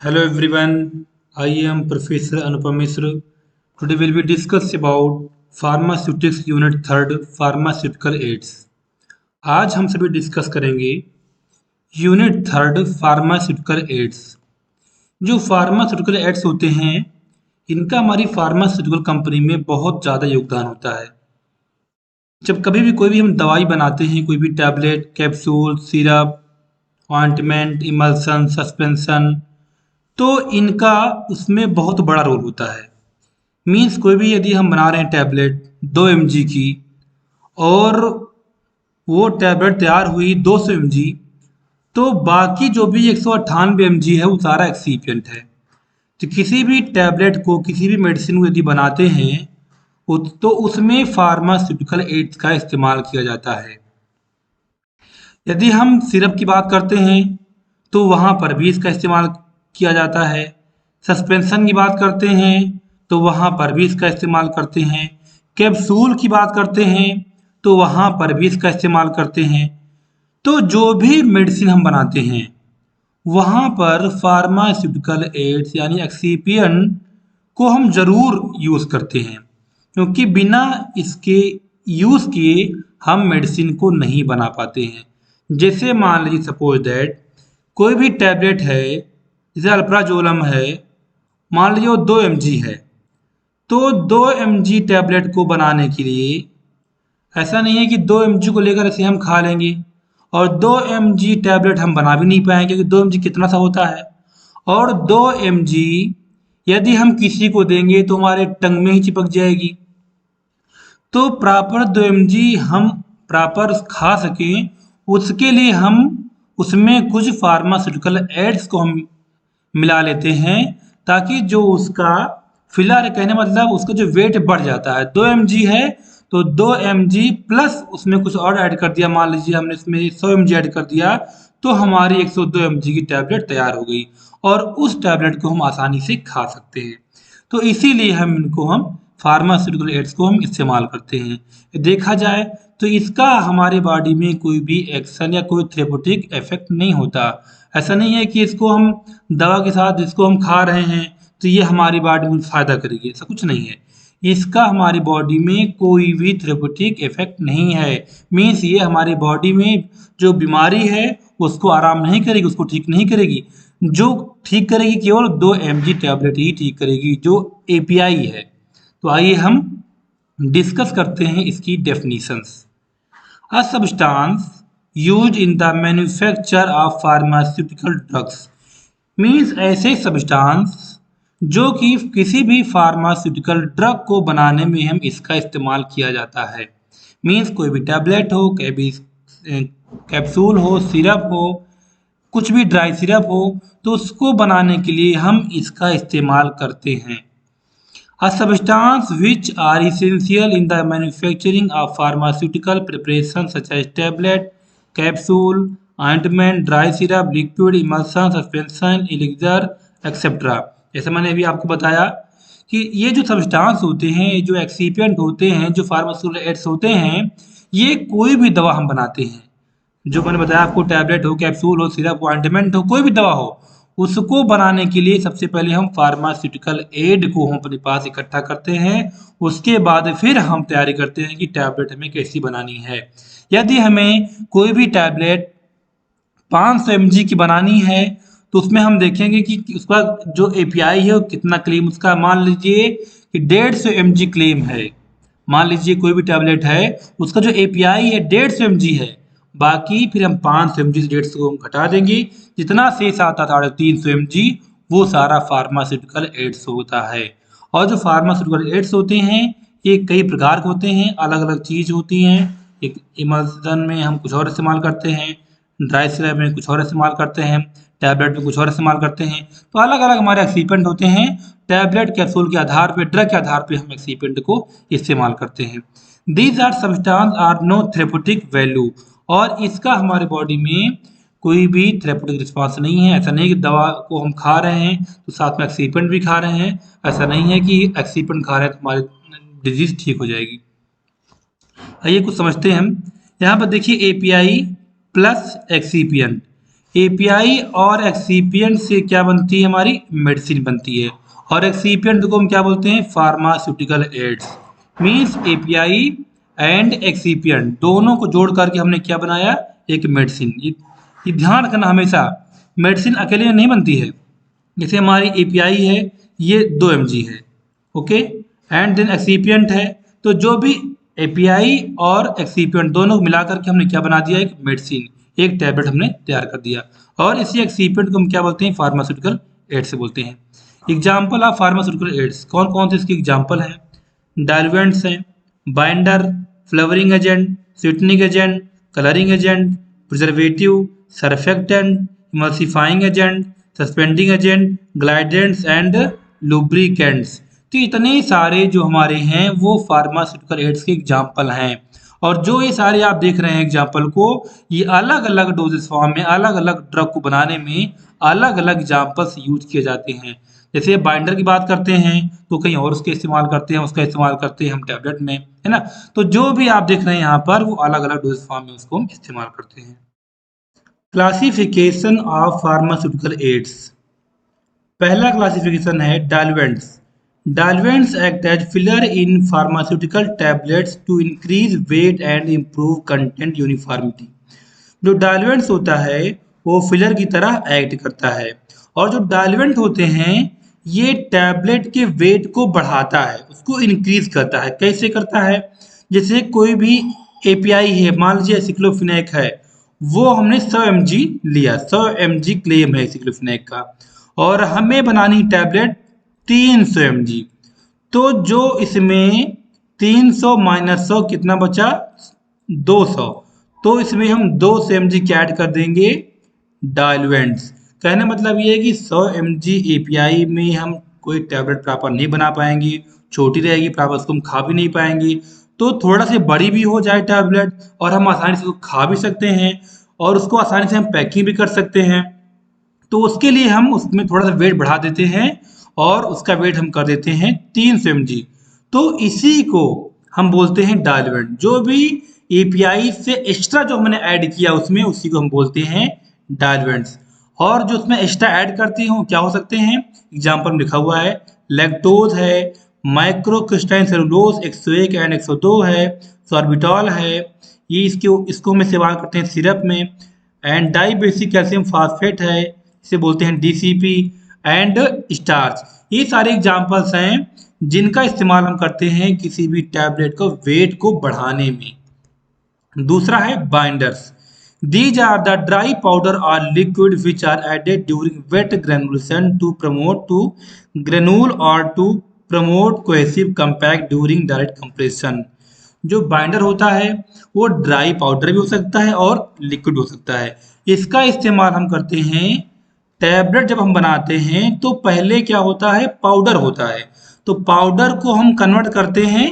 Hello everyone, I am Professor Anupam Misra. Today we'll be discuss about Pharmaceutics Unit 3rd Pharmaceutical Aids. आज हम सभी discuss करेंगे unit third pharmaceutical ads. जो pharmaceutical ads होते हैं इनका हमारी फार्मास्यूटिकल कंपनी में बहुत ज़्यादा योगदान होता है। जब कभी भी कोई भी हम दवाई बनाते हैं, कोई भी tablet, capsule, syrup, ointment, emulsion, suspension, तो इनका उसमें बहुत बड़ा रोल होता है। मीन्स कोई भी यदि हम बना रहे हैं टैबलेट 2 mg की और वो टैबलेट तैयार हुई 200 mg, तो बाकी जो भी 198 mg है वो सारा एक्सीपियंट है। तो किसी भी टैबलेट को, किसी भी मेडिसिन को यदि बनाते हैं तो उसमें फार्मास्यूटिकल एड्स का इस्तेमाल किया जाता है। यदि हम सिरप की बात करते हैं तो वहाँ पर भी इसका इस्तेमाल किया जाता है। सस्पेंशन की बात करते हैं तो वहाँ पर भी इसका इस्तेमाल करते हैं। कैप्सूल की बात करते हैं तो वहाँ पर भी इसका इस्तेमाल करते हैं। तो जो भी मेडिसिन हम बनाते हैं वहाँ पर फार्मास्यूटिकल एड्स यानी एक्सीपियंट को हम ज़रूर यूज़ करते हैं, क्योंकि बिना इसके यूज़ किए हम मेडिसिन को नहीं बना पाते हैं। जैसे मान लीजिए सपोज दैट कोई भी टैबलेट है, जैसे अल्प्राजोलम है, मान लीजिए वो 2 mg है, तो 2 mg टैबलेट को बनाने के लिए ऐसा नहीं है कि 2 mg को लेकर ऐसे हम खा लेंगे और 2 mg टैबलेट हम बना भी नहीं पाएंगे, क्योंकि 2 mg कितना सा होता है। और 2 mg यदि हम किसी को देंगे तो हमारे टंग में ही चिपक जाएगी। तो प्रॉपर 2 mg हम प्रॉपर खा सकें उसके लिए हम उसमें कुछ फार्मास्यूटिकल एड्स को हम मिला लेते हैं, ताकि जो उसका फिलहाल कहने मतलब उसका जो वेट बढ़ जाता है। 2 mg है तो 2 mg प्लस उसमें कुछ और ऐड कर दिया, मान लीजिए हमने इसमें 100 mg ऐड कर दिया, तो हमारी 102 mg की टैबलेट तैयार हो गई और उस टैबलेट को हम आसानी से खा सकते हैं। तो इसीलिए हम फार्मास्यूटिकल एड्स को हम इस्तेमाल करते हैं। देखा जाए तो इसका हमारे बॉडी में कोई भी एक्शन या कोई थेरेप्यूटिक इफेक्ट नहीं होता। ऐसा नहीं है कि इसको हम दवा के साथ इसको हम खा रहे हैं तो ये हमारी बॉडी में फ़ायदा करेगी, ऐसा कुछ नहीं है। इसका हमारी बॉडी में कोई भी थेरेप्यूटिक इफेक्ट नहीं है। मीन्स ये हमारी बॉडी में जो बीमारी है उसको आराम नहीं करेगी, उसको ठीक नहीं करेगी। जो ठीक करेगी केवल 2 mg टैबलेट ही ठीक करेगी, जो एपीआई है। तो आइए हम डिस्कस करते हैं इसकी definitions. A substance used in the manufacture of pharmaceutical drugs means ऐसे सब्सटेंस जो कि किसी भी फार्मास्यूटिकल ड्रग को बनाने में हम इसका इस्तेमाल किया जाता है। मीन्स कोई भी टैबलेट हो, कैप्सूल हो, सिरप हो, कुछ भी ड्राई सिरप हो, तो उसको बनाने के लिए हम इसका इस्तेमाल करते हैं। A substance which are essential in the manufacturing of pharmaceutical preparations such as tablet, capsule, ointment, dry syrup, liquid emulsion, suspension, elixir, etc. जैसे मैंने अभी आपको बताया कि ये जो सब्सटेंस होते हैं, जो एक्सीपिएंट होते हैं, जो फार्मास्यूटिकल एड्स होते हैं, ये कोई भी दवा हम बनाते हैं, जो मैंने बताया आपको, टैबलेट हो, कैप्सूल हो, सिरप हो, ऑइंटमेंट हो, कोई भी दवा हो, उसको बनाने के लिए सबसे पहले हम फार्मास्यूटिकल एड को हम अपने पास इकट्ठा करते हैं। उसके बाद फिर हम तैयारी करते हैं कि टैबलेट हमें कैसी बनानी है। यदि हमें कोई भी टैबलेट 500 mg की बनानी है तो उसमें हम देखेंगे कि उसका जो एपीआई है वो कितना क्लेम, उसका मान लीजिए कि 150 mg क्लेम है। मान लीजिए कोई भी टैबलेट है उसका जो एपीआई है 150 mg है, बाकी फिर हम 500 mg से 150 को हम घटा देंगे, जितना शेष आता था 350 mg वो सारा फार्मास्यूटिकल एड्स होता है। और जो फार्मास्यूटिकल एड्स होते हैं ये कई प्रकार के होते हैं, अलग अलग चीज़ होती हैं। एक इमल्सन में हम कुछ और इस्तेमाल करते हैं, ड्राई सिरप में कुछ और इस्तेमाल करते हैं, टैबलेट में कुछ और इस्तेमाल करते हैं। तो अलग अलग हमारे एक्सीपेंट होते हैं। टैबलेट कैप्सूल के आधार पे, ड्रग के आधार पे हम एक्सीपेंट को इस्तेमाल करते हैं। These are substance are no therapeutic value, और इसका हमारे बॉडी में कोई भी थेरेप्यूटिक रिस्पॉन्स नहीं है। ऐसा नहीं है कि दवा को हम खा रहे हैं तो साथ में एक्सीपेंट भी खा रहे हैं, ऐसा नहीं है कि एक्सीपेंट खा रहे हैं तो हमारी डिजीज ठीक हो जाएगी। आइए कुछ समझते हैं हम। यहाँ पर देखिए एपीआई प्लस एक्सीपिएंट, एपीआई और एक्सीपिएंट से क्या बनती है, हमारी मेडिसिन बनती है। और एक्सीपिएंट को हम क्या बोलते हैं, pharmaceutical ads. Means API and excipient दोनों को जोड़ करके हमने क्या बनाया, एक मेडिसिन। ये ध्यान रखना हमेशा, मेडिसिन अकेले में नहीं बनती है। जैसे हमारी एपीआई है, ये 2 mg है, ओके, एंड देन एक्सीपिएंट है। तो जो भी एपीआई और एक्सीपिएंट दोनों को मिलाकर के हमने क्या बना दिया, एक मेडिसिन, एक टैबलेट हमने तैयार कर दिया। और इसी एक्सीपिएंट को हम क्या बोलते हैं, फार्मास्यूटिकल एड्स से बोलते हैं। एग्जाम्पल ऑफ फार्मास्यूटिकल एड्स कौन कौन से इसके एग्जाम्पल हैं, डायलुएंट्स हैं, binder, flavouring agent, sweetening agent, colouring agent, preservative, surfactant, emulsifying agent, suspending agent, glidants and lubricants. तो इतने सारे जो हमारे हैं वो फार्मास्यूटिकल एड्स के एग्जाम्पल हैं। और जो ये सारे आप देख रहे हैं एग्जाम्पल को, ये अलग अलग डोजेस फॉर्म में अलग अलग ड्रग को बनाने में अलग अलग एग्जाम्पल्स यूज किए जाते हैं। जैसे बाइंडर की बात करते हैं तो कहीं और उसके इस्तेमाल करते हैं, उसका इस्तेमाल करते हैं हम टैबलेट में, है ना। तो जो भी आप देख रहे हैं यहाँ पर वो अलग अलग डोजेस फॉर्म में उसको हम इस्तेमाल करते हैं। Classification of pharmaceutical aids. पहला क्लासिफिकेशन है diluents. Diluents act as filler in pharmaceutical tablets to increase weight and improve content uniformity. जो डायलुएंट्स होता है वो फिलर की तरह एक्ट करता है। और जो डायलुएंट होते हैं ये टैबलेट के वेट को बढ़ाता है, उसको इंक्रीज करता है। कैसे करता है, जैसे कोई भी एपीआई है, मान लीजिए एसिक्लोफिनेक है, वो हमने 100 mg लिया, 100 mg क्लेम है एसिक्लोफिनेक का, और हमें बनानी टैबलेट 300 mg। तो जो इसमें 300 माइनस 100 कितना बचा, 200। तो इसमें हम 200 mg क्या ऐड कर देंगे, डायलुएंट्स। कहने मतलब ये है कि 100 mg एपीआई में हम कोई टैबलेट प्रॉपर नहीं बना पाएंगे, छोटी रहेगी प्रॉपर, उसको हम खा भी नहीं पाएंगे। तो थोड़ा सी बड़ी भी हो जाए टैबलेट और हम आसानी से उसको खा भी सकते हैं और उसको आसानी से हम पैकिंग भी कर सकते हैं। तो उसके लिए हम उसमें थोड़ा सा वेट बढ़ा देते हैं और उसका वेट हम कर देते हैं 300 mg। तो इसी को हम बोलते हैं डायलुएंट। जो भी एपीआई से एक्स्ट्रा जो हमने ऐड किया उसमें, उसी को हम बोलते हैं डायलुएंट्स। और जो उसमें एक्स्ट्रा ऐड करते हो क्या हो सकते हैं, एग्जाम्पल में लिखा हुआ है, लैक्टोज है, माइक्रोक्रिस्टाइन सेलुलोज 101 एंड 102 है, सॉर्बिटॉल है, ये इसको हम इस्तेमाल करते हैं सिरप में, and dibasic calcium phosphate है, इसे बोलते हैं डीसीपी, एंड स्टार्च। ये सारे एग्जाम्पल्स हैं जिनका इस्तेमाल हम करते हैं किसी भी टैबलेट को वेट को बढ़ाने में। दूसरा है binders. These are the dry powder or liquid which are added during wet granulation to promote to granule or to promote cohesive compact during direct compression। जो बाइंडर होता है वो ड्राई पाउडर भी हो सकता है और लिक्विड हो सकता है। इसका इस्तेमाल हम करते हैं टैबलेट जब हम बनाते हैं तो पहले क्या होता है, पाउडर होता है। तो पाउडर को हम कन्वर्ट करते हैं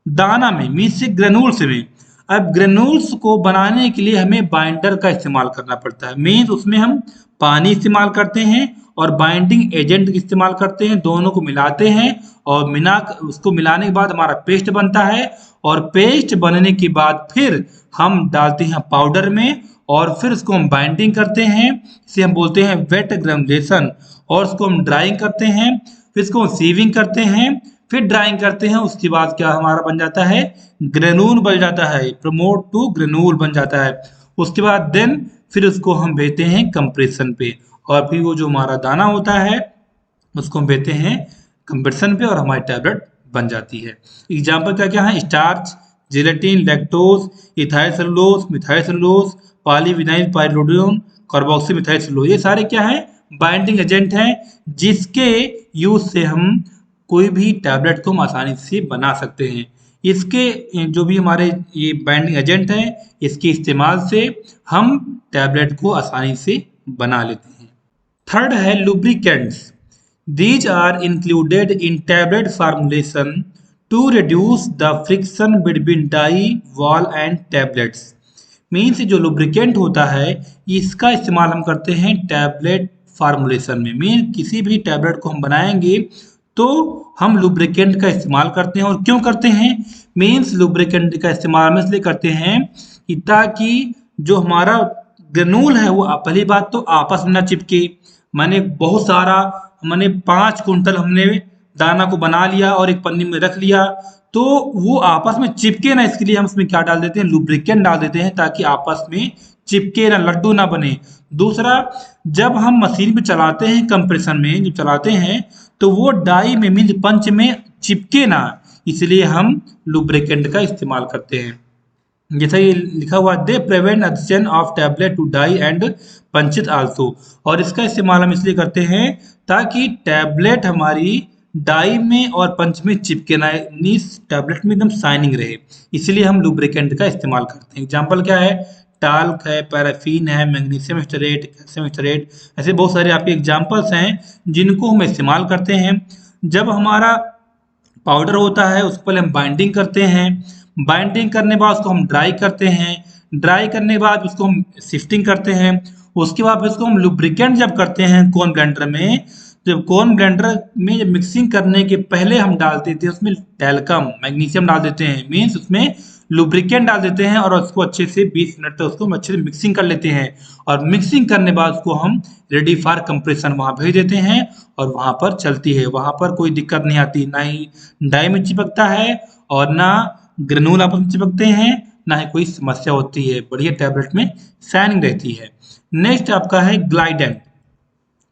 दाना में, मीन्स ग्रेनुल्स में। अब ग्रेनुल्स को बनाने के लिए हमें बाइंडर का इस्तेमाल करना पड़ता है। मीन्स उसमें हम पानी इस्तेमाल करते हैं और बाइंडिंग एजेंट इस्तेमाल करते हैं, दोनों को मिलाते हैं और उसको मिलाने के बाद हमारा पेस्ट बनता है। और पेस्ट बनने के बाद फिर हम डालते हैं पाउडर में और फिर उसको हम बाइंडिंग करते हैं, इसे हम बोलते हैं वेट ग्रेनुलेशन। और उसको हम ड्राइंग करते हैं, फिर इसको हम सीविंग करते हैं, फिर ड्राइंग करते हैं। उसके बाद क्या हमारा बन जाता है, ग्रेनूल बन जाता है, प्रमोट टू ग्रेनूल बन जाता है। उसके बाद देन फिर उसको हम भेजते हैं कंप्रेशन पे और फिर वो जो हमारा दाना होता है उसको हम भेजते हैं कंप्रेशन पे और हमारी टैबलेट बन जाती है। एग्जाम्पल क्या क्या है, starch, gelatin, lactose, ethyl cellulose, methyl cellulose, polyvinyl pyrrolidone, carboxy methyl cellulose. ये सारे क्या है, बाइंडिंग एजेंट हैं जिसके यूज से हम कोई भी टैबलेट को हम आसानी से बना सकते हैं। इसके जो भी हमारे ये बाइंडिंग एजेंट हैं इसके इस्तेमाल से हम टैबलेट को आसानी से बना लेते हैं। थर्ड है lubricants. These are included in tablet formulation to reduce the friction between die wall and tablets. Means जो लुब्रिकेंट होता है इसका इस्तेमाल हम करते हैं टैबलेट फार्मुलेशन में। मीन किसी भी टैबलेट को हम बनाएंगे तो हम लुब्रिकेंट का इस्तेमाल करते हैं। और क्यों करते हैं, मीन्स लुब्रिकेंट का इस्तेमाल हम इसलिए करते हैं कि ताकि जो हमारा ग्रेनूल है वो पहली बात तो आपस में ना चिपके। मैंने 5 कुंटल हमने दाना को बना लिया और एक पन्नी में रख लिया, तो वो आपस में चिपके ना, इसके लिए हम उसमें क्या डाल देते हैं, लुब्रिकेंट डाल देते हैं ताकि आपस में चिपके ना, लड्डू ना बने। दूसरा, जब हम मशीन पे चलाते हैं कंप्रेशन में जब चलाते हैं तो वो डाई में मीन्स पंच में चिपके ना, इसलिए हम लुब्रिकेंट का इस्तेमाल करते हैं। जैसा ये लिखा हुआ, they prevent adhesion of tablet to die and punches also, और इसका इस्तेमाल हम इसलिए करते हैं ताकि टैबलेट हमारी डाई में और पंच में चिपके ना, मीन्स टैबलेट में एकदम शाइनिंग रहे, इसलिए हम लुब्रिकेंट का इस्तेमाल करते हैं। एग्जाम्पल क्या है, टाल्क है, पैराफिन है, मैग्नीशियम स्टरेट, कैल्शियम स्टरेट, ऐसे बहुत सारे आपके एग्जाम्पल्स हैं जिनको हम इस्तेमाल करते हैं। जब हमारा पाउडर होता है उसको पहले हम बाइंडिंग करते हैं, बाइंडिंग करने के बाद उसको हम ड्राई करते हैं, ड्राई करने के बाद उसको हम सिफ्टिंग करते हैं, उसके बाद फिर उसको हम लुब्रिकेंट जब करते हैं कोन ब्लेंडर में, जब कोन ब्लेंडर में जब मिक्सिंग करने के पहले हम डाल देते हैं उसमें टैल्कम मैग्नीशियम डाल देते हैं, मीन्स उसमें लुब्रिकेंट डाल देते हैं और उसको अच्छे से 20 मिनट तक उसको हम अच्छे से मिक्सिंग कर लेते हैं, और मिक्सिंग करने बाद उसको हम रेडी फॉर कंप्रेशन वहां भेज देते हैं और वहां पर चलती है, वहां पर कोई दिक्कत नहीं आती, ना ही डाई में चिपकता है और ना ग्रेनुल आपस में चिपकते हैं, ना ही कोई समस्या होती है, बढ़िया टैबलेट में शाइनिंग रहती है। नेक्स्ट आपका है glidant.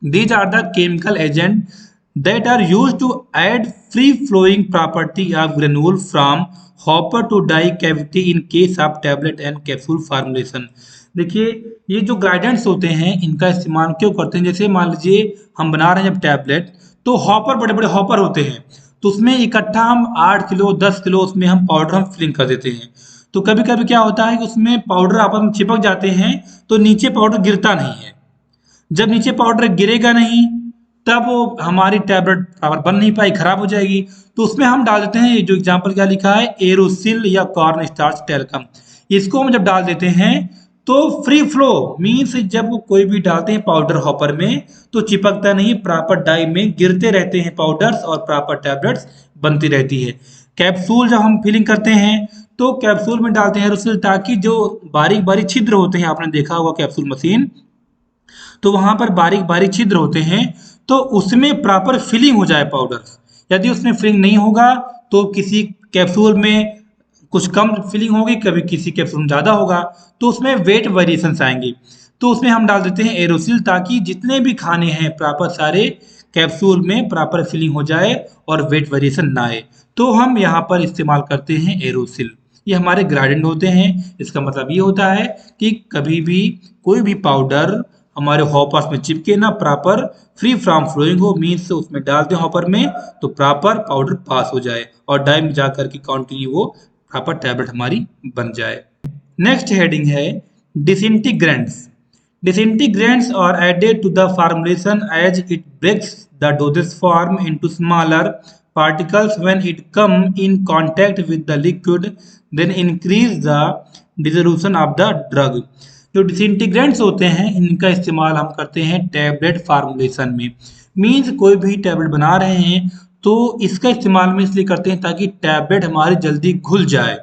These are the chemical agents that are used to add free-flowing property of granule from hopper to die cavity in case of tablet and capsule formulation। देखिए, ये जो ग्लाइडेंट्स होते हैं इनका इस्तेमाल क्यों करते हैं, जैसे मान लीजिए हम बना रहे हैं जब टैबलेट, तो हॉपर, बड़े बड़े हॉपर होते हैं, तो उसमें इकट्ठा हम 8 किलो 10 किलो उसमें हम पाउडर हम फिलिंग कर देते हैं। तो कभी कभी क्या होता है कि उसमें पाउडर आपस में चिपक जाते हैं तो नीचे पाउडर गिरता नहीं है, जब नीचे पाउडर गिरेगा नहीं तब वो हमारी टैबलेट बराबर बन नहीं पाई, खराब हो जाएगी। तो उसमें हम डाल देते हैं, जो एग्जांपल क्या लिखा है, एरोसिल या कॉर्न स्टार्च टैल्कम, इसको हम जब डाल देते हैं तो फ्री फ्लो मीन्स जब वो कोई भी डालते हैं पाउडर हॉपर में तो चिपकता नहीं, प्रॉपर डाई में गिरते रहते हैं पाउडर्स और प्रॉपर टैबलेट्स बनती रहती है। कैप्सूल जब हम फिलिंग करते हैं तो कैप्सूल में डालते हैं एरोसिल ताकि जो बारीक बारीक छिद्र होते हैं, आपने देखा होगा कैप्सूल मशीन, तो वहां पर बारीक बारीक छिद्र होते हैं, तो उसमें प्रॉपर फिलिंग हो जाए पाउडर। यदि उसमें फिलिंग नहीं होगा तो किसी कैप्सूल में कुछ कम फिलिंग होगी, कभी किसी कैप्सूल में ज़्यादा होगा, तो उसमें वेट वेरिएशंस आएंगे। तो उसमें हम डाल देते हैं एरोसिल ताकि जितने भी खाने हैं प्रॉपर सारे कैप्सूल में प्रॉपर फिलिंग हो जाए और वेट वेरिएशन ना आए, तो हम यहाँ पर इस्तेमाल करते हैं एरोसिल। ये हमारे ग्रेडिएंट होते हैं। इसका मतलब ये होता है कि कभी भी कोई भी पाउडर हमारे हॉपर्स में चिपके ना, प्रॉपर फ्री फ्रॉम फ्लोइंग हो, मीन्स उसमें डाल दें हॉपर में तो प्रॉपर पाउडर पास हो जाए और डाई में जाकर के कंटिन्यू वो प्रॉपर टैबलेट हमारी बन जाए। नेक्स्ट हेडिंग है disintegrants. Disintegrants are added to the formulation as it breaks the dosage form into smaller particles when it come in contact with the liquid, then increase the dissolution of the drug। जो disintegrants होते हैं इनका इस्तेमाल हम करते हैं tablet formulation में, means कोई भी टैबलेट बना रहे हैं तो इसका इस्तेमाल में इसलिए करते हैं ताकि टैबलेट हमारी जल्दी घुल जाए।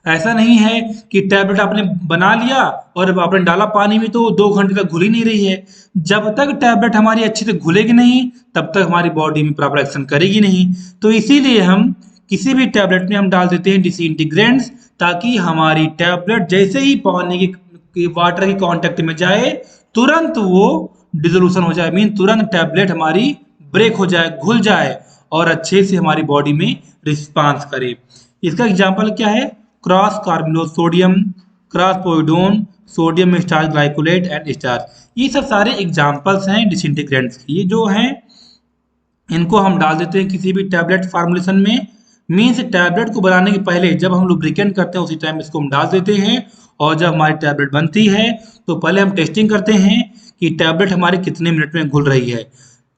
ऐसा नहीं है कि टैबलेट आपने बना लिया और आपने डाला पानी में तो 2 घंटे तक घुल ही नहीं रही है, जब तक टैबलेट हमारी अच्छे से घुलेगी नहीं तब तक हमारी बॉडी में प्रॉपर एक्शन करेगी नहीं। तो इसीलिए हम किसी भी टैबलेट में हम डाल देते हैं डिसइंटीग्रेंट्स ताकि हमारी टैबलेट जैसे ही पानी की वाटर के कांटेक्ट में जाए तुरंत वो डिसोल्यूशन हो जाए, मीन तुरंत टैबलेट हमारी ब्रेक हो जाए, घुल जाए और अच्छे से हमारी बॉडी में रिस्पांस करे। इसका एग्जाम्पल क्या है, croscarmellose sodium, crospovidone, sodium starch glycolate and starch, ये सब सारे एग्जाम्पल्स हैं डिसइंटीग्रेंट्स की। ये जो हैं इनको हम डाल देते हैं किसी भी टैबलेट फार्मूलेशन में, मीन्स टैबलेट को बनाने के पहले जब हम लुब्रिकेंट करते हैं उसी टाइम इसको हम डाल देते हैं, और जब हमारी टैबलेट बनती है तो पहले हम टेस्टिंग करते हैं कि टैबलेट हमारी कितने मिनट में घुल रही है,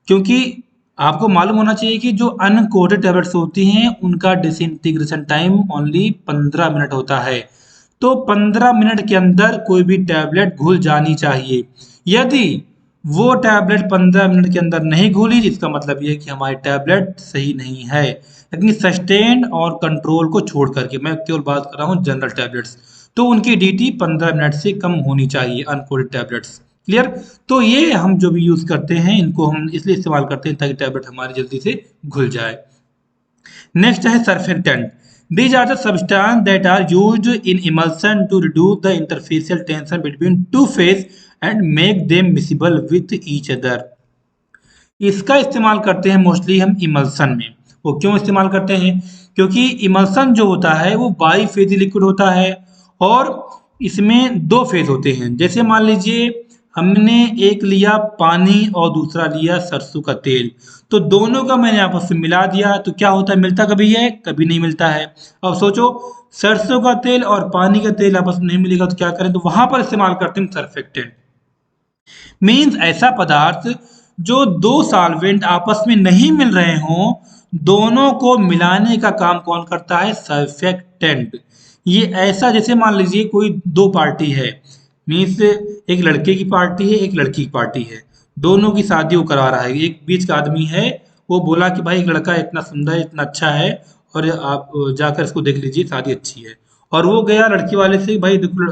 क्योंकि आपको मालूम होना चाहिए कि जो अनकोटेड टैबलेट्स होती हैं उनका डिसइंटीग्रेशन टाइम ओनली 15 मिनट होता है। तो 15 मिनट के अंदर कोई भी टैबलेट घुल जानी चाहिए। यदि वो टैबलेट 15 मिनट के अंदर नहीं घुली इसका मतलब ये है कि हमारी टैबलेट सही नहीं है। लेकिन सस्टेन और कंट्रोल को छोड़ करके मैं केवल बात कर रहा हूँ जनरल टैबलेट्स, तो उनकी dt 15 मिनट से कम होनी चाहिए अनकोटेड टैबलेट्स। क्लियर? तो ये हम जो भी यूज करते हैं इनको हम इसलिए इस्तेमाल करते हैं ताकि टैबलेट हमारी जल्दी से घुल जाए। नेक्स्ट है surfactant. These are the substances that are used in emulsion to reduce the interfacial tension between two phases and make them miscible with each other. इसका इस्तेमाल करते हैं मोस्टली हम इमल्सन में। वो क्यों इस्तेमाल करते हैं? क्योंकि इमल्सन जो होता है वो बाई फेजी लिक्विड होता है और इसमें दो फेज होते हैं। जैसे मान लीजिए हमने एक लिया पानी और दूसरा लिया सरसों का तेल, तो दोनों का मैंने आपस में मिला दिया, तो क्या होता है? मिलता कभी है? कभी नहीं मिलता है। अब सोचो सरसों का तेल और पानी का तेल आपस में नहीं मिलेगा तो क्या करें? तो वहां पर इस्तेमाल करते हैं सर्फेक्टेंट। मीन्स ऐसा पदार्थ जो दो सॉल्वेंट आपस में नहीं मिल रहे हों, दोनों को मिलाने का काम कौन करता है? सर्फेक्टेंट। ये ऐसा जैसे मान लीजिए कोई दो पार्टी है, मीन्स एक लड़के की पार्टी है एक लड़की की पार्टी है, दोनों की शादी वो करा रहा है। एक बीच का आदमी है, वो बोला कि भाई एक लड़का इतना सुंदर इतना अच्छा है और आप जाकर इसको देख लीजिए, शादी अच्छी है। और वो गया लड़की वाले से, भाई देखो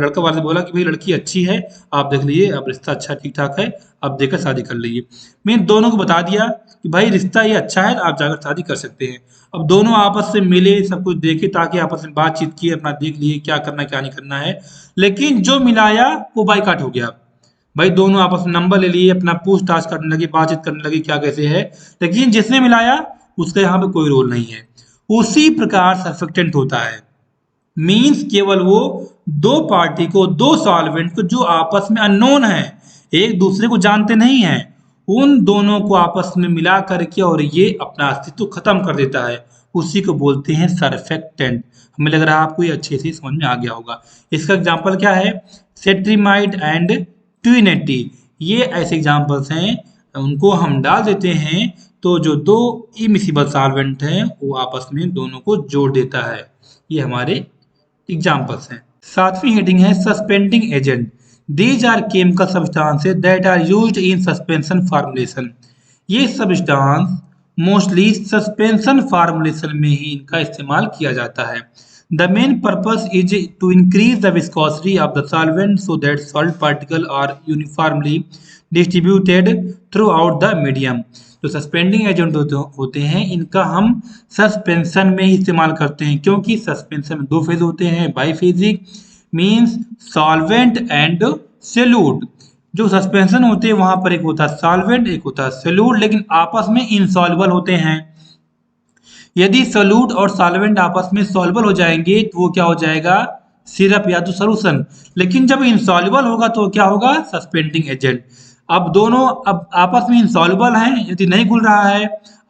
लड़का वाले से बोला कि भाई लड़की अच्छी है, आप देख लीजिए, अब रिश्ता अच्छा ठीक ठाक है, आप देखकर शादी कर लीजिए। मैं दोनों को बता दिया कि भाई रिश्ता ये अच्छा है, आप जाकर शादी कर सकते हैं। अब दोनों आपस से मिले, सब कुछ देखे, ताकि आपस में बातचीत किए, अपना देख लिए क्या करना क्या नहीं करना है। लेकिन जो मिलाया वो बाइकाट हो गया। भाई दोनों आपस में नंबर ले लिए, अपना पूछताछ करने लगे, बातचीत करने लगे क्या कैसे है, लेकिन जिसने मिलाया उसका यहाँ पे कोई रोल नहीं है। उसी प्रकार सर्फेक्टेंट होता है। मीन्स केवल वो दो पार्टी को, दो सॉल्वेंट को जो आपस में अननोन है, एक दूसरे को जानते नहीं है, उन दोनों को आपस में मिला करके और ये अपना अस्तित्व खत्म कर देता है, उसी को बोलते हैं सर्फेक्टेंट। हमें लग रहा है आपको ये अच्छे से समझ में आ गया होगा। इसका एग्जांपल क्या है? सेट्रीमाइड एंड ट्यूनेटी, ये ऐसे एग्जांपल्स हैं, उनको हम डाल देते हैं तो जो दो इमिसिबल सॉल्वेंट हैं वो आपस में दोनों को जोड़ देता है। ये हमारे एग्जांपल्स हैं। सातवीं हेडिंग है suspending agent. These are chemical substances that are used in suspension formulation. ये सब्सटेंस मोस्टली सस्पेंशन फार्मुलेशन में ही इनका इस्तेमाल किया जाता है। The main purpose is to increase the viscosity of the solvent so that solid particles are uniformly distributed throughout the medium. जो suspending agent होते हैं इनका हम सस्पेंशन में ही इस्तेमाल करते हैं, क्योंकि सस्पेंशन में दो फेज होते हैं, biphasic, means solvent and solute. जो सस्पेंशन होते हैं वहां पर एक होता है सॉल्वेंट एक होता है सोल्यूट, लेकिन आपस में इनसॉल्युबल होते हैं। यदि सोल्यूट और सॉल्वेंट आपस में सॉल्युबल हो जाएंगे तो वो क्या हो जाएगा? सिरप या तो सॉल्यूशन। लेकिन जब इनसॉल्युबल होगा तो क्या होगा? Suspending agent. अब दोनों अब आपस में इनसॉल्युबल हैं, यदि नहीं घुल रहा है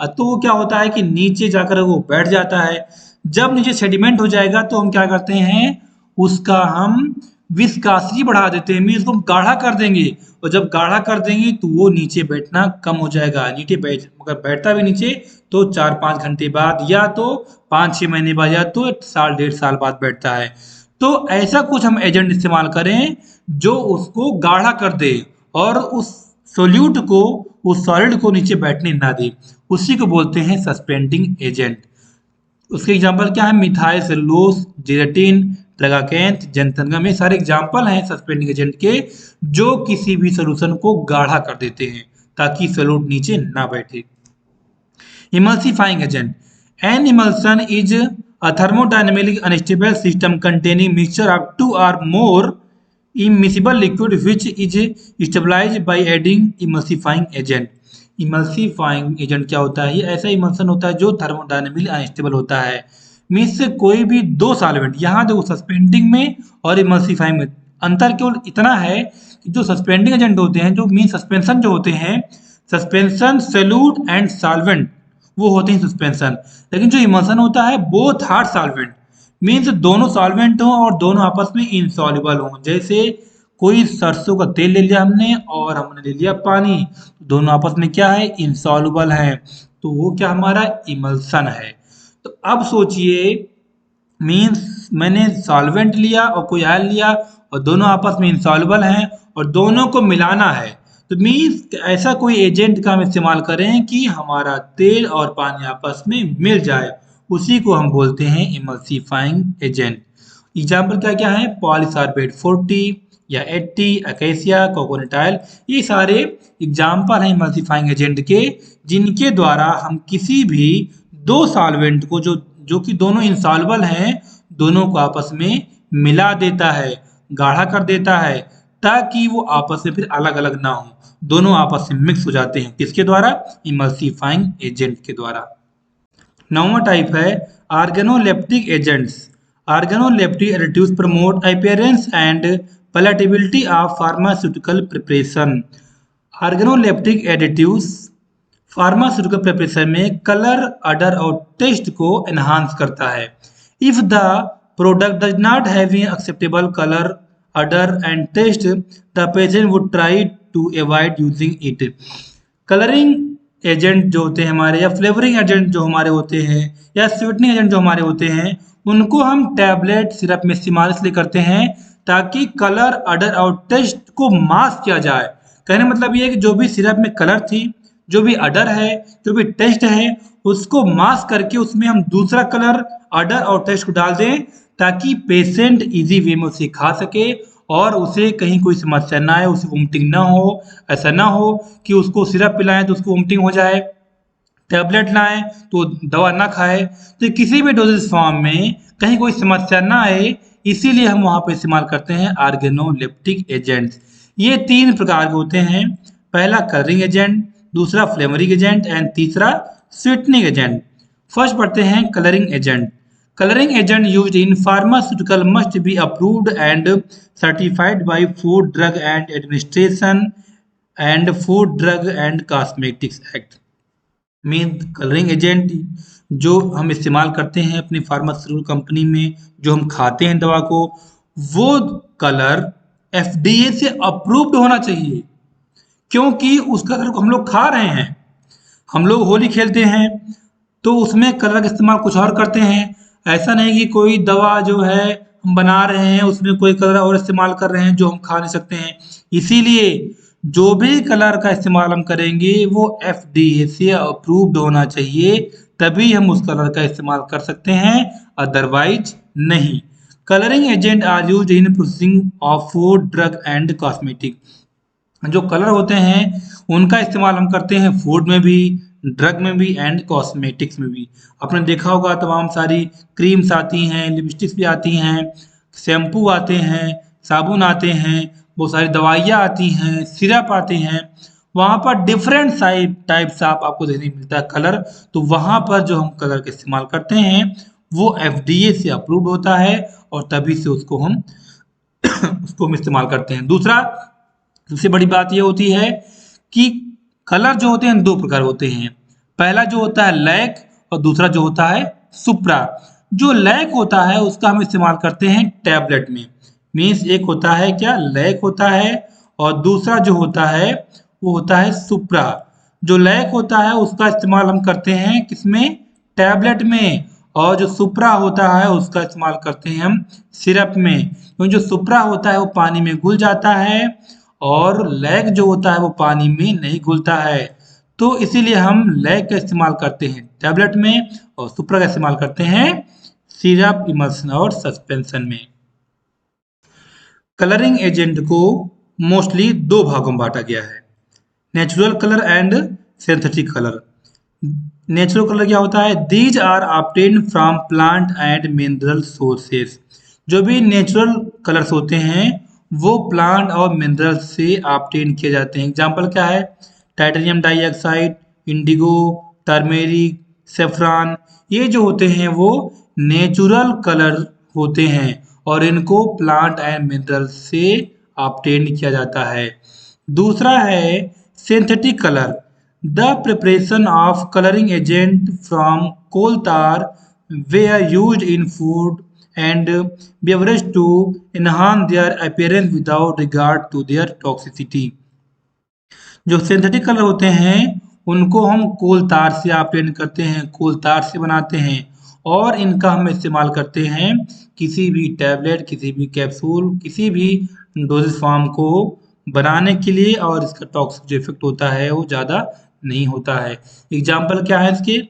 तो वो क्या होता है कि नीचे जाकर वो बैठ जाता है। जब नीचे सेडिमेंट हो जाएगा तो हम क्या करते हैं? उसका हम विस्कासिटी बढ़ा देते हैं, मीन्स उसको हम गाढ़ा कर देंगे, और जब गाढ़ा कर देंगे तो वो नीचे बैठना कम हो जाएगा। नीचे बैठ अगर बैठता भी नीचे तो 4-5 घंटे बाद, या तो 5-6 महीने बाद, या तो साल 1.5 साल बाद बैठता है। तो ऐसा कुछ हम एजेंट इस्तेमाल करें जो उसको गाढ़ा कर दे और उस सोल्यूट को, उस सॉलिड को नीचे बैठने ना दे, उसी को बोलते हैं सस्पेंडिंग एजेंट। उसके एग्जाम्पल क्या है? मिथाइल सेलुलोज, जेलेटिन, ट्रेगाकेंथ, जेंथनगम, ये सारे एग्जाम्पल हैं सस्पेंडिंग एजेंट के जो किसी भी सोल्यूशन को गाढ़ा कर देते हैं ताकि सोल्यूट नीचे ना बैठे। Emulsifying agent. An emulsion is a thermodynamically unstable system containing mixture of two or more immiscible liquid which is stabilized by adding emulsifying agent. Emulsifying agent क्या होता है? ये ऐसा इमल्सन होता है जो थर्मोडायनेमिकली अनस्टेबल होता है। मीन्स कोई भी दो सॉल्वेंट, यहाँ देखो सस्पेंडिंग में और इमल्सिफाइंग में अंतर केवल इतना है कि जो सस्पेंडिंग एजेंट होते हैं, जो मीन सस्पेंशन जो होते हैं, सस्पेंशन सोल्यूट एंड सॉल्वेंट वो होते हैं सस्पेंशन, लेकिन जो इमल्सन होता है बोथ आर सॉल्वेंट, मीन्स दोनों सॉल्वेंट हों और दोनों आपस में इनसॉल्युबल हों। जैसे कोई सरसों का तेल ले लिया हमने और हमने ले लिया पानी, दोनों आपस में क्या है? इनसॉल्युबल है, तो वो क्या हमारा इमल्सन है। तो अब सोचिए, मीन्स मैंने सॉल्वेंट लिया और कोई आयल लिया और दोनों आपस में इनसॉल्युबल हैं और दोनों को मिलाना है, तो मीन्स ऐसा कोई एजेंट का हम इस्तेमाल करें कि हमारा तेल और पानी आपस में मिल जाए, उसी को हम बोलते हैं इमल्सिफाइंग एजेंट। एग्जाम्पल क्या क्या है, पॉलीसार्बेट 40 या 80, अकेसिया, कोकोनट ऑयल, ये सारे एग्जाम्पल हैं इमल्सिफाइंग एजेंट के, जिनके द्वारा हम किसी भी दो सॉल्वेंट को जो जो कि दोनों इंसॉल्युबल हैं, दोनों को आपस में मिला देता है, गाढ़ा कर देता है, ताकि वो आपस में फिर अलग अलग ना हो, दोनों आपस में मिक्स हो जाते हैं। किसके द्वारा? इमल्सिफाइंग एजेंट के द्वारा। नौवां टाइप है organoleptic agents. Organoleptic additives promote appearance and palatability of pharmaceutical preparation. Organoleptic additives pharmaceutical preparation में कलर, अडर और टेस्ट को एनहांस करता है। If the product does not have acceptable colour, odour and taste, the patient would try to avoid using it. Colouring agent जो होते हैं हमारे, या फ्लेवरिंग एजेंट जो हमारे होते हैं, या स्वीटनिंग एजेंट जो हमारे होते हैं, उनको हम टैबलेट सिरप में इस्तेमाल इसलिए करते हैं ताकि कलर, अडर और टेस्ट को मास्क किया जाए। कहने मतलब ये है कि जो भी सिरप में कलर थी, जो भी अडर है, जो भी टेस्ट है, उसको मास्क करके उसमें हम दूसरा कलर, अडर और टेस्ट को डाल दें, ताकि पेशेंट इजी वे में उसे खा सके और उसे कहीं कोई समस्या ना आए, उसे वोमिटिंग ना हो। ऐसा ना हो कि उसको सिरप पिलाएं तो उसको वोमिटिंग हो जाए, टैबलेट लाएं तो दवा ना खाए। तो किसी भी डोजेज फॉर्म में कहीं कोई समस्या ना आए, इसीलिए हम वहाँ पर इस्तेमाल करते हैं ऑर्गेनोलेप्टिक एजेंट्स। ये 3 प्रकार के होते हैं, पहला कलरिंग एजेंट, दूसरा फ्लेवरिंग एजेंट एंड तीसरा स्वीटनिंग एजेंट। फर्स्ट पढ़ते हैं colouring agent. Coloring agent used in pharmaceutical must be approved and certified by Food, Drug and Administration and Food, Drug and Cosmetics Act। Mean colouring agent जो हम इस्तेमाल करते हैं अपनी pharmaceutical company में, जो हम खाते हैं दवा को, वो कलर FDA से अप्रूव्ड होना चाहिए, क्योंकि उस कलर को हम लोग खा रहे हैं। हम लोग होली खेलते हैं तो उसमें कलर का इस्तेमाल कुछ और करते हैं। ऐसा नहीं कि कोई दवा जो है हम बना रहे हैं उसमें कोई कलर और इस्तेमाल कर रहे हैं जो हम खा नहीं सकते हैं। इसीलिए जो भी कलर का इस्तेमाल हम करेंगे वो FDA से अप्रूव्ड होना चाहिए, तभी हम उस कलर का इस्तेमाल कर सकते हैं, अदरवाइज नहीं। Colouring agent are used in processing of food, drug and cosmetic. जो कलर होते हैं उनका इस्तेमाल हम करते हैं फूड में भी, ड्रग में भी एंड कॉस्मेटिक्स में भी। आपने देखा होगा तमाम सारी क्रीम्स आती हैं, लिपस्टिक्स भी आती हैं, शैम्पू आते हैं, साबुन आते हैं, बहुत सारी दवाइयाँ आती हैं, सिरप आते हैं, वहाँ पर डिफरेंट टाइप्स ऑफ आपको देखने को मिलता है कलर। तो वहाँ पर जो हम कलर का इस्तेमाल करते हैं वो FDA से अप्रूव्ड होता है और तभी से उसको हम उसको हम इस्तेमाल करते हैं। दूसरा सबसे बड़ी बात यह होती है कि कलर जो होते हैं 2 प्रकार होते हैं। पहला जो होता है लैक और दूसरा जो होता है सुप्रा। जो लैक होता है उसका हम इस्तेमाल करते हैं टैबलेट में। मीन्स एक होता है क्या, लैक होता है, और दूसरा जो होता है वो होता है सुप्रा। जो लैक होता है उसका इस्तेमाल हम करते हैं किसमें, टैबलेट में, और जो सुप्रा होता है उसका इस्तेमाल करते हैं हम सिरप में। क्योंकि जो सुप्रा होता है वो पानी में घुल जाता है और लैक जो होता है वो पानी में नहीं घुलता है। तो इसीलिए हम लैक का इस्तेमाल करते हैं टैबलेट में और सुप्रा का इस्तेमाल करते हैं सिरप, इमल्सन और सस्पेंशन में। कलरिंग एजेंट को मोस्टली 2 भागों में बांटा गया है, natural colour and synthetic colour. Natural colour क्या होता है, these are obtained from plant and mineral sources. जो भी नेचुरल कलर्स होते हैं वो प्लांट और मिनरल से ऑब्टेन किए जाते हैं। एग्जाम्पल क्या है, titanium dioxide, Indigo, turmeric, saffron, ये जो होते हैं वो नेचुरल कलर होते हैं और इनको प्लांट एंड मिनरल से ऑब्टेन किया जाता है। दूसरा है synthetic colour, the preparation of colouring agent from coal tar were used in food and beverage to enhance their appearance without regard to their toxicity। जो सिंथेटिक कलर होते हैं उनको हम कोल तार से ऑब्टेन करते हैं, कोल तार से बनाते हैं, और इनका हम इस्तेमाल करते हैं किसी भी टैबलेट, किसी भी कैप्सूल, किसी भी डोजेज फॉर्म को बनाने के लिए, और इसका टॉक्सिक जो इफेक्ट होता है वो ज़्यादा नहीं होता है। एग्जाम्पल क्या है इसके,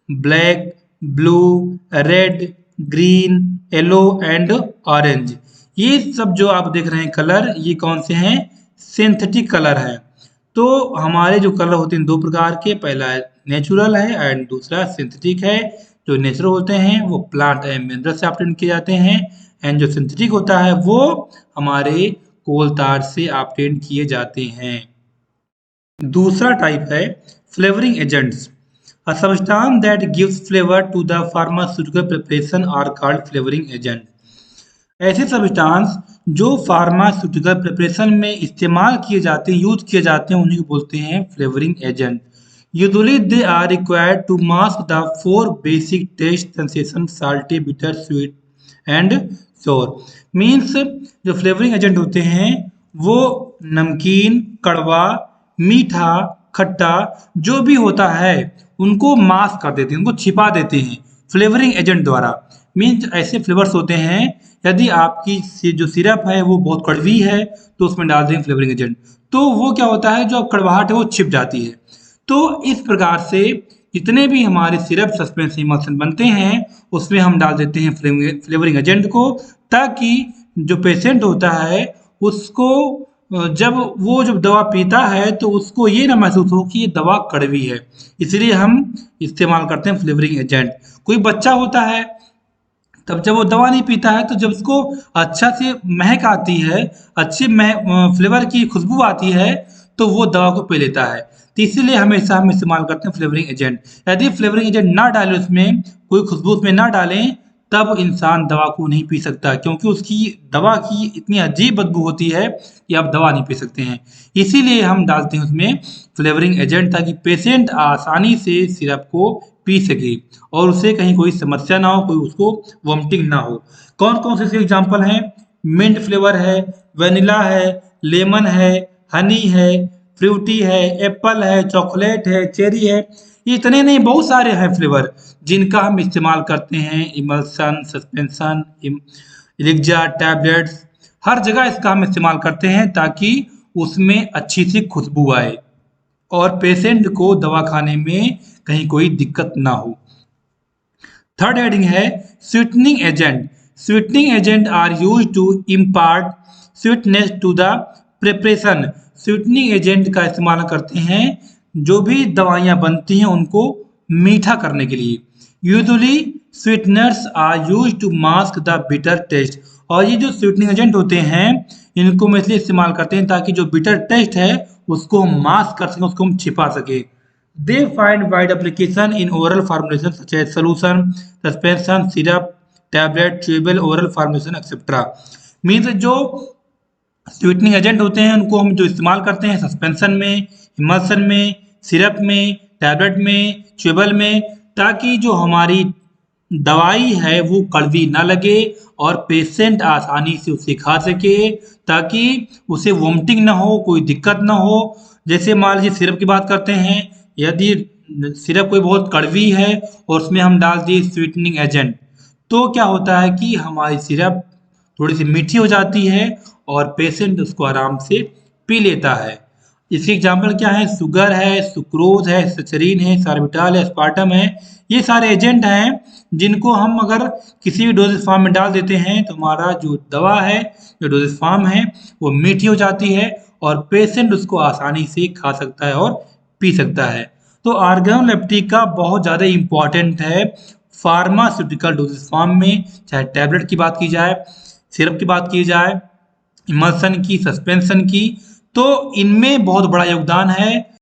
black, blue, red, green, yellow and orange. ये सब जो आप देख रहे हैं कलर, ये कौन से हैं? सिंथेटिक कलर है। तो हमारे जो कलर होते हैं दो प्रकार के, पहला नेचुरल है एंड दूसरा सिंथेटिक है। जो नेचुरल होते हैं वो प्लांट एंड मिनरल से ऑब्टेन किए जाते हैं, एंड जो सिंथेटिक होता है वो हमारे कोल तार से ऑब्टेन किए जाते हैं। दूसरा टाइप है flavouring agents. A substance that gives flavor to the pharmaceutical preparation are called flavoring agent। ऐसे सब्सटेंस जो फार्मास्यूटिकल प्रिपरेशन में इस्तेमाल किए जाते हैं, यूज किए जाते हैं, उन्हीं को बोलते हैं flavouring agent. Usually they are required to mask the four basic taste sensation salty, bitter, sweet and sour. Means जो फ्लेवरिंग एजेंट होते हैं वो नमकीन, कड़वा, मीठा, खट्टा जो भी होता है उनको मास्क कर देते हैं, उनको छिपा देते हैं फ्लेवरिंग एजेंट द्वारा। मीन्स ऐसे फ्लेवर्स होते हैं, यदि आपकी जो सिरप है वो बहुत कड़वी है तो उसमें डाल देंगे फ्लेवरिंग एजेंट, तो वो क्या होता है, जो कड़वाहट है वो छिप जाती है। तो इस प्रकार से जितने भी हमारे सिरप, सस्पेंस, इमल्सन बनते हैं उसमें हम डाल देते हैं फ्लेवरिंग एजेंट को, ताकि जो पेशेंट होता है उसको जब दवा पीता है तो उसको ये ना महसूस हो कि ये दवा कड़वी है। इसलिए हम इस्तेमाल करते हैं फ्लेवरिंग एजेंट। कोई बच्चा होता है, तब जब वो दवा नहीं पीता है तो जब उसको अच्छा से महक आती है, अच्छी फ्लेवर की खुशबू आती है, तो वो दवा को पी लेता है। तो इसीलिए हमेशा हम इस्तेमाल करते हैं फ्लेवरिंग एजेंट। यदि फ्लेवरिंग एजेंट ना डालें, उसमें कोई खुशबू उसमें ना डालें, तब इंसान दवा को नहीं पी सकता, क्योंकि उसकी दवा की इतनी अजीब बदबू होती है कि आप दवा नहीं पी सकते हैं। इसीलिए हम डालते हैं उसमें फ्लेवरिंग एजेंट, ताकि पेशेंट आसानी से सिरप को पी सके और उसे कहीं कोई समस्या ना हो, कोई उसको वॉमिटिंग ना हो। कौन कौन से इसके एग्जाम्पल हैं? मिंट फ्लेवर है, वेनिला है, लेमन है, हनी है, फ्रूटी है, एप्पल है, चॉकलेट है, चेरी है। ये इतने नहीं, बहुत सारे हैं फ्लेवर जिनका हम इस्तेमाल करते हैं। इमल्सन, सस्पेंशन, एलिक्जा, टैबलेट्स, हर जगह इसका हम इस्तेमाल करते हैं ताकि उसमें अच्छी सी खुशबू आए और पेशेंट को दवा खाने में कहीं कोई दिक्कत ना हो। थर्ड हेडिंग है sweetening agent. Sweetening agent are use to impart sweetness to the preparation. Sweetening agent का इस्तेमाल करते हैं जो भी दवाइयाँ बनती हैं उनको मीठा करने के लिए। Usually sweeteners are use to mask the bitter taste. और ये जो स्वीटनिंग एजेंट होते हैं इनको हम इसलिए इस्तेमाल करते हैं ताकि जो बिटर टेस्ट है उसको हम मास्क कर सकें, उसको हम छिपा सकें। They find wide application in oral formulation such as solution, suspension, syrup, tablet, chewable, oral formulation, etc. Means जो स्वीटनिंग एजेंट होते हैं उनको हम जो इस्तेमाल करते हैं सस्पेंशन में, इमल्सन में, सिरप में, टैबलेट में, च्यूबल में, ताकि जो हमारी दवाई है वो कड़वी ना लगे और पेशेंट आसानी से उसे खा सके, ताकि उसे वोमिटिंग ना हो, कोई दिक्कत ना हो। जैसे मान लीजिए सिरप की बात करते हैं, यदि सिरप कोई बहुत कड़वी है और उसमें हम डाल दिए स्वीटनिंग एजेंट, तो क्या होता है कि हमारी सिरप थोड़ी सी मीठी हो जाती है और पेशेंट उसको आराम से पी लेता है। इसके एग्जाम्पल क्या है? शुगर है, सुक्रोज है, सचरीन है, सार्बिटॉल है, एस्पार्टम है। ये सारे एजेंट हैं जिनको हम अगर किसी भी डोजेज फॉर्म में डाल देते हैं तो हमारा जो दवा है, जो डोजेज फॉर्म है, वो मीठी हो जाती है और पेशेंट उसको आसानी से खा सकता है और पी सकता है। तो ऑर्गेनोलेप्टिक का बहुत ज़्यादा इम्पॉर्टेंट है फार्मास्यूटिकल डोजेज फॉर्म में, चाहे टैबलेट की बात की जाए, सिरप की बात की जाए, इमल्सन की, सस्पेंशन की, तो इनमें बहुत बड़ा योगदान है।